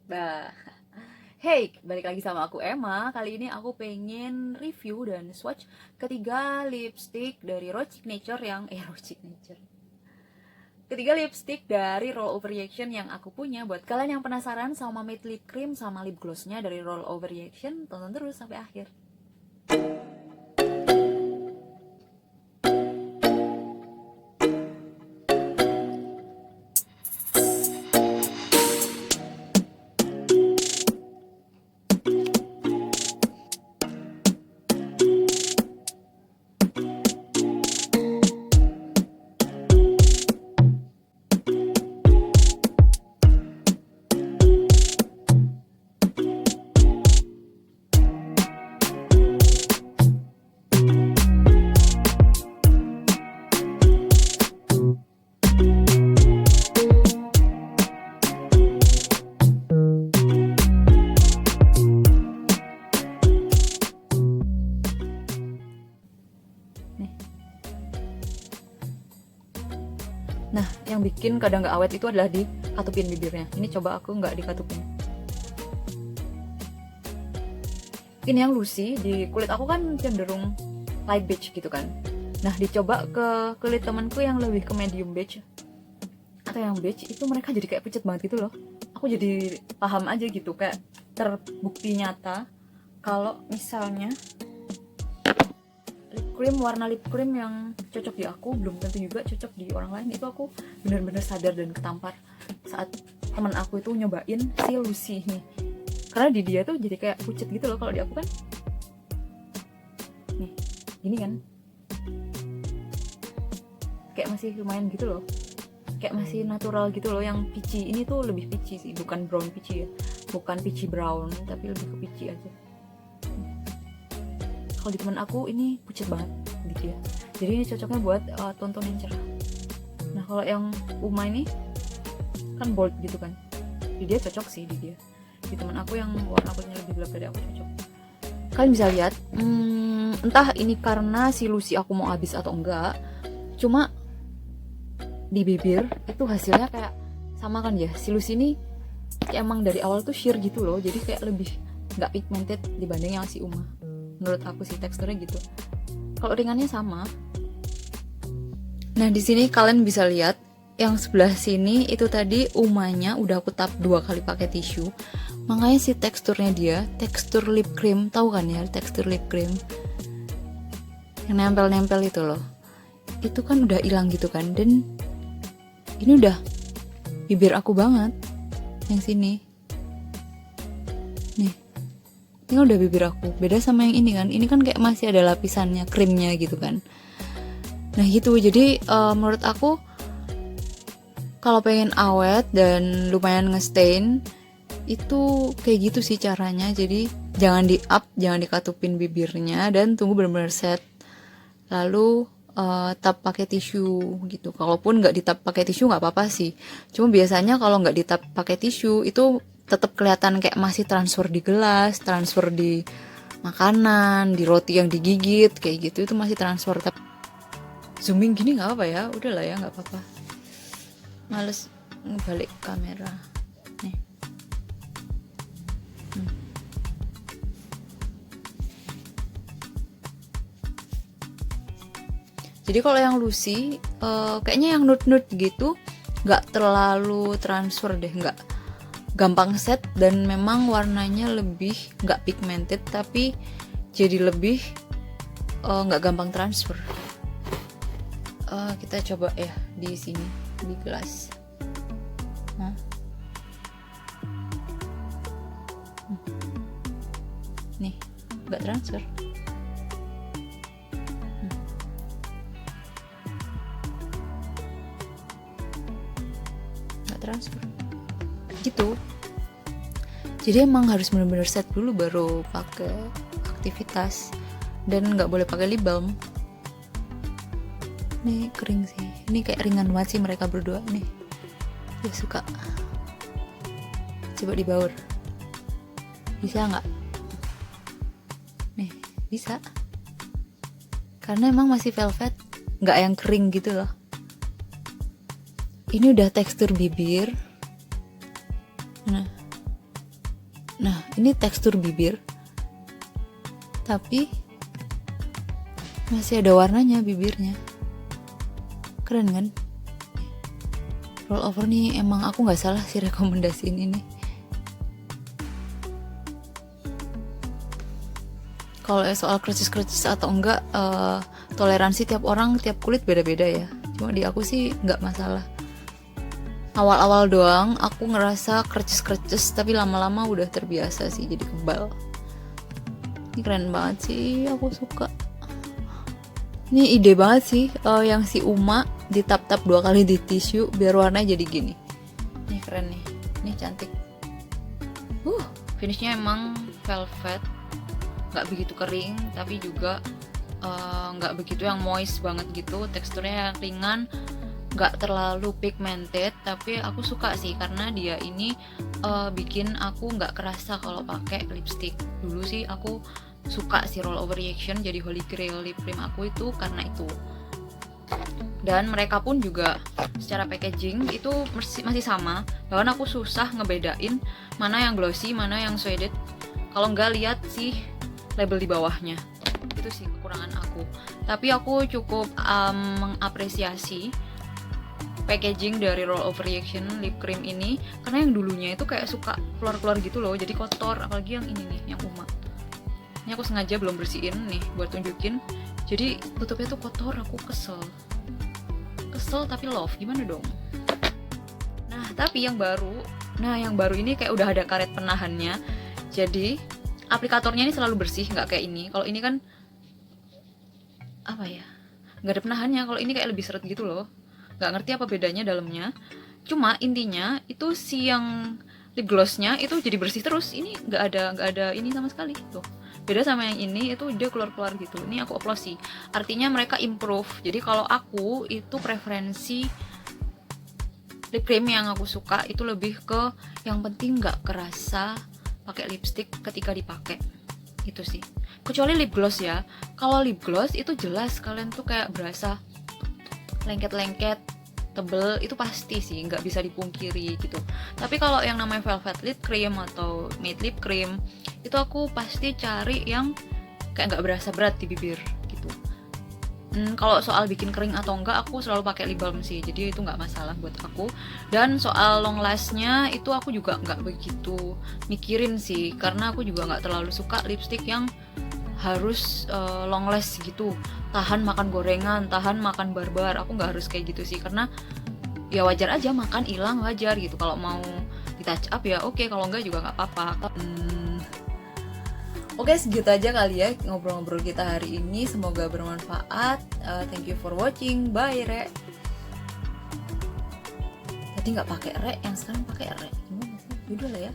Nah, hey, balik lagi sama aku Emma. Kali ini aku pengen review dan swatch ketiga lipstick dari Raw Signature Raw Signature. Ketiga lipstick dari Roll Over Reaction yang aku punya. Buat kalian yang penasaran sama matte lip cream sama lip glossnya dari Roll Over Reaction, tonton terus sampai akhir. Nih. Nah, yang bikin kadang nggak awet itu adalah di katupin bibirnya. Ini coba aku nggak dikatupin. Ini yang Lucy, di kulit aku kan cenderung light beige gitu kan. Nah, dicoba ke kulit temanku yang lebih ke medium beige atau yang beige, itu mereka jadi kayak pucat banget gitu loh. Aku jadi paham aja gitu, kayak terbukti nyata kalau misalnya warna lip cream yang cocok di aku belum tentu juga cocok di orang lain. Itu aku bener-bener sadar dan ketampar saat teman aku itu nyobain si Lucy nih, karena di dia tuh jadi kayak pucat gitu loh. Kalau di aku kan nih gini kan, kayak masih lumayan gitu loh, kayak masih natural gitu loh. Yang peachy ini tuh lebih peachy sih, bukan brown peachy ya, bukan peachy brown, tapi lebih ke peachy aja. Kalau di teman aku ini pucat banget di dia, jadi ini cocoknya buat tonton yang cerah. Nah, kalau yang Uma ini kan bold gitu kan, di dia cocok sih. Di dia, di teman aku yang warna kulitnya lebih gelap dari aku cocok. Kalian bisa lihat, entah ini karena si Lucy aku mau habis atau enggak, cuma di bibir itu hasilnya kayak sama kan ya. Si Lucy ini kayak emang dari awal tuh sheer gitu loh, jadi kayak lebih nggak pigmented dibanding yang si Uma. Menurut aku sih teksturnya gitu. Kalau ringannya sama. Nah, di sini kalian bisa lihat yang sebelah sini itu tadi Umanya udah aku tap 2 kali pakai tisu. Makanya si teksturnya dia, tekstur lip cream, tahu kan ya tekstur lip cream yang nempel-nempel itu loh. Itu kan udah hilang gitu kan, dan ini udah bibir aku banget yang sini. Nih, ini udah bibir aku. Beda sama yang ini kan. Ini kan kayak masih ada lapisannya, krimnya gitu kan. Nah gitu, jadi menurut aku kalau pengen awet dan lumayan ngestain itu kayak gitu sih caranya. Jadi jangan di up, jangan dikatupin bibirnya, dan tunggu benar-benar set. Lalu tap pakai tisu gitu. Kalaupun nggak ditap pakai tisu nggak apa-apa sih. Cuma biasanya kalau nggak ditap pakai tisu itu tetap kelihatan kayak masih transfer di gelas, transfer di makanan, di roti yang digigit kayak gitu, itu masih transfer. Tapi zooming gini nggak apa ya, udahlah ya, nggak apa-apa. Males ngebalik kamera nih. Jadi kalau yang Lucy kayaknya yang nude gitu nggak terlalu transfer deh, nggak gampang set, dan memang warnanya lebih nggak pigmented, tapi jadi lebih nggak gampang transfer. Kita coba ya di sini di gelas. Nih nggak transfer. Transfer gitu. Jadi emang harus benar-benar set dulu baru pakai aktivitas, dan nggak boleh pakai lip balm. Nih kering sih, ini kayak ringan banget sih mereka berdua nih. Dia suka. Coba dibaur, bisa nggak? Nih bisa, karena emang masih velvet, nggak yang kering gitu loh. Ini udah tekstur bibir. Nah, Nah, ini tekstur bibir, tapi masih ada warnanya bibirnya. Keren kan? Roll over nih emang aku nggak salah sih rekomendasiin ini. Kalau soal krisis atau enggak, toleransi tiap orang, tiap kulit beda-beda ya. Cuma di aku sih nggak masalah. Awal-awal doang aku ngerasa kercis, tapi lama-lama udah terbiasa sih, jadi kebal. Ini keren banget sih, aku suka. Ini ide banget sih, yang si Uma ditap-tap 2 kali di tisu biar warnanya jadi gini. Ini keren nih, ini cantik. Finishnya emang velvet, nggak begitu kering, tapi juga nggak begitu yang moist banget gitu. Teksturnya yang ringan, nggak terlalu pigmented, tapi aku suka sih karena dia ini bikin aku nggak kerasa kalau pakai lipstick. Dulu sih aku suka si Roll Over Reaction jadi holy grail lip cream aku itu karena itu. Dan mereka pun juga secara packaging itu masih sama, bahkan aku susah ngebedain mana yang glossy, mana yang shaded kalau nggak lihat sih label di bawahnya. Itu sih kekurangan aku, tapi aku cukup mengapresiasi packaging dari Roll Over Reaction lip cream ini, karena yang dulunya itu kayak suka keluar-keluar gitu loh, jadi kotor. Apalagi yang ini nih, yang Uma ini aku sengaja belum bersihin nih buat tunjukin, jadi tutupnya tuh kotor. Aku kesel tapi love, gimana dong. Nah tapi yang baru ini kayak udah ada karet penahannya, jadi aplikatornya ini selalu bersih, nggak kayak ini. Kalau ini kan apa ya, nggak ada penahannya. Kalau ini kayak lebih seret gitu loh, nggak ngerti apa bedanya dalamnya. Cuma intinya itu si yang lip glossnya itu jadi bersih terus. Ini nggak ada ini sama sekali tuh. Beda sama yang ini, itu dia keluar gitu. Ini aku oplosi, artinya mereka improve. Jadi kalau aku itu preferensi lip cream yang aku suka itu lebih ke yang penting nggak kerasa pakai lipstick ketika dipakai, itu sih. Kecuali lip gloss ya. Kalau lip gloss itu jelas kalian tuh kayak berasa lengket-lengket, tebel, itu pasti sih, nggak bisa dipungkiri gitu. Tapi kalau yang namanya velvet lip cream atau matte lip cream, itu aku pasti cari yang kayak nggak berasa berat di bibir gitu. Kalau soal bikin kering atau enggak, aku selalu pakai lip balm sih, jadi itu nggak masalah buat aku. Dan soal long lastnya itu aku juga nggak begitu mikirin sih, karena aku juga nggak terlalu suka lipstick yang harus long last gitu, tahan makan gorengan, tahan makan barbar. Aku nggak harus kayak gitu sih, karena ya wajar aja makan hilang, wajar gitu. Kalau mau di touch up ya oke, kalau enggak juga nggak apa-apa. Oke, segitu aja kali ya ngobrol-ngobrol kita hari ini, semoga bermanfaat. Thank you for watching, bye Re. Tadi nggak pakai Re, yang sekarang pakai Re, gimana sih? Udah lah ya.